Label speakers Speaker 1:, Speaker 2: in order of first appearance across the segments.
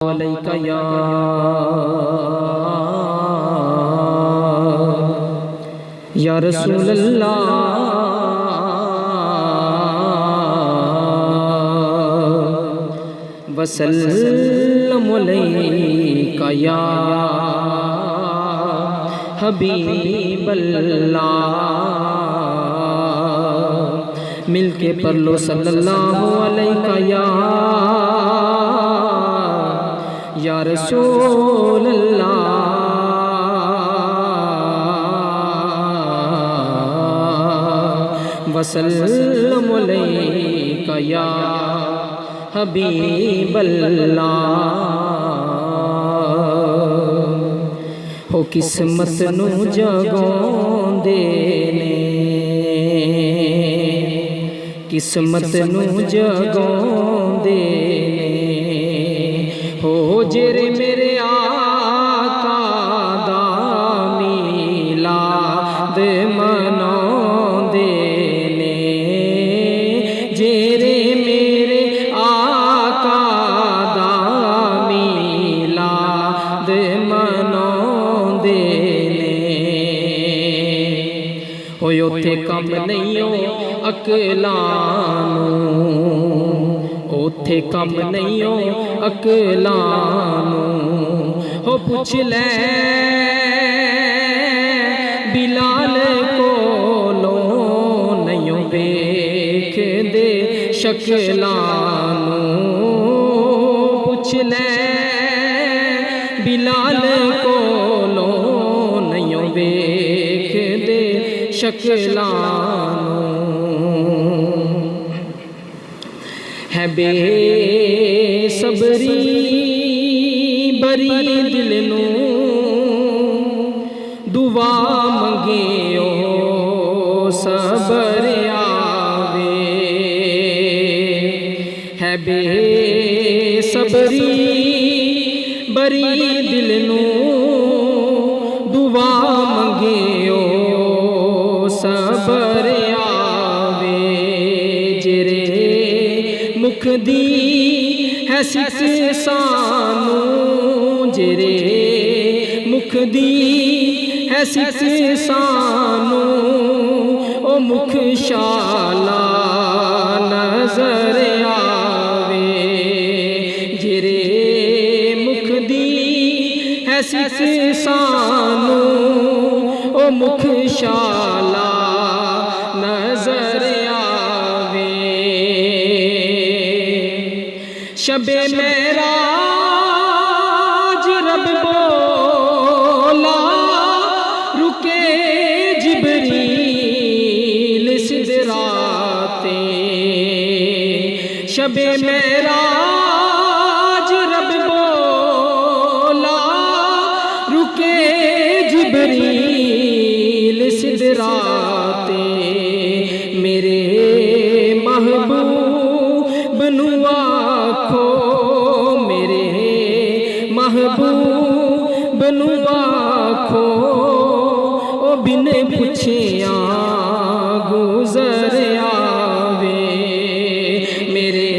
Speaker 1: علیکہ یا رسول اللہ وسلم علیکہ یا حبیب اللہ۔ مل کے پڑھ لو صلی اللہ علیکہ یا رسول اللہ وسلم علیکہ یا حبیب اللہ۔ ہو قسمت نو جگوں دینے، قسمت نو جگوں دینے، ہو جرے میرے آقا دا میلاد مناؤں دینے، جرے میرے آقا دا میلاد مناؤں دینے، ہوئے اتھے کم نہیں ہو اکلانوں، اوتھے کم نہیں ہو اکلانوں، ہو پوچھ لے بلال کولوں نہیں ویکھ دے شکلانوں، پوچھ لے بلال کولوں نہیں ویکھ دے شکلانوں، ہے بے صبری بری دل نو دعا منگیو صبر آوے، ہے بے صبری بری دل نو دعا منگیو صبر آوے، جرے مکھ دی ہے سکھ سانوں، جرے مکھ دی ہے سکھ سانوں، او مکھ شالا نظر آوے، جرے مکھ دی ہے سکھ سانوں، او مکھ شالا نظر آوے، شب معراج رب بولا رکے جبریل سدراتے، شب معراج رب بولا رکے جبریل سدراتے، میرے محبوب نو آکھو، میرے محبوب نو آکھو، او بن پوچھیاں گزر آوے، میرے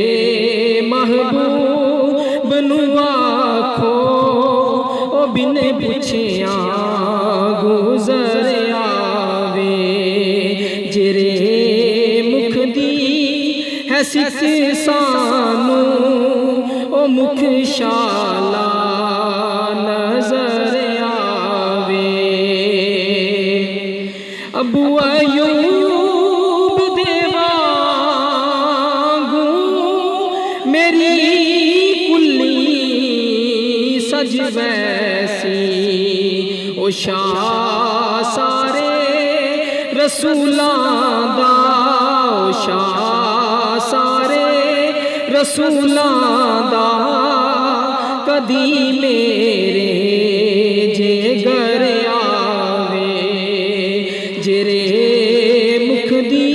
Speaker 1: محبوب نو آکھو، او بن پوچھیاں گزر آوے، جرے مکھ دی ہے سکھ سانوں، او مکھ شالا نظر آوے، ابو ایوب دے وانگوں میری کلی سج ویسی، او شاہ سارے رسولاں دا، او شاہ سارے رسولاں دا، کدی میرے جگر آوے، جرے مکھ دی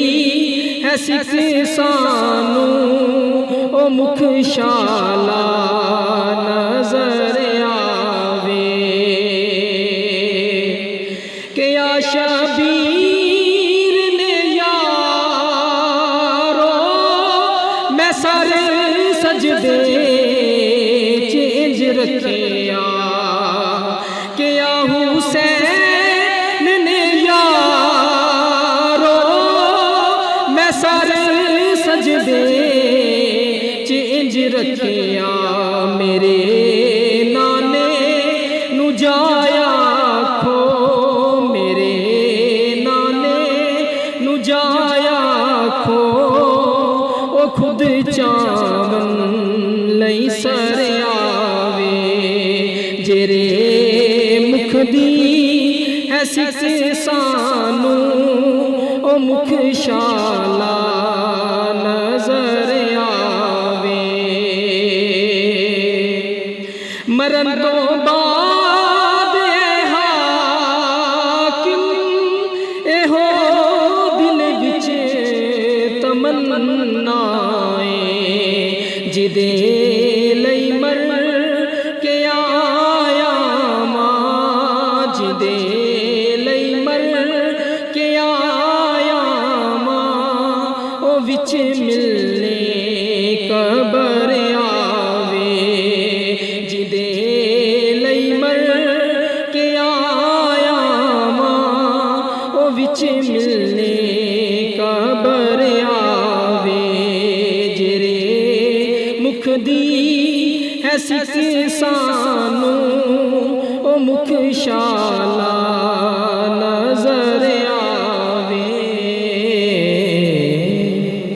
Speaker 1: ہے سکھ سانوں، او مکھ شالا نظر آوے، کہ یا شبیر نے یارو میں سر سجدے چینج رکھیا کہ یا حسین نے یارو میں سر سجدے چنج رکھیا میرے نانے نو جایا کھو میرے نانے نو جایا کھو او خود چاون لئی سر آوے جرے مکھ دی ہے سکھ سانو او مکھ شالا نظر آوے مرن تو بعد اے حاکم اے ہو دل وچ تمنائے جدے لئی مر کے آیا ماں جدے لئی مر کے آیا ماں او وچ ملنے قبر آوے جدے لئی مر کے آیا ماں او وچ ملنے قبر آوے جرے مکھ دی ہے سکھ سانو او مکھ شالا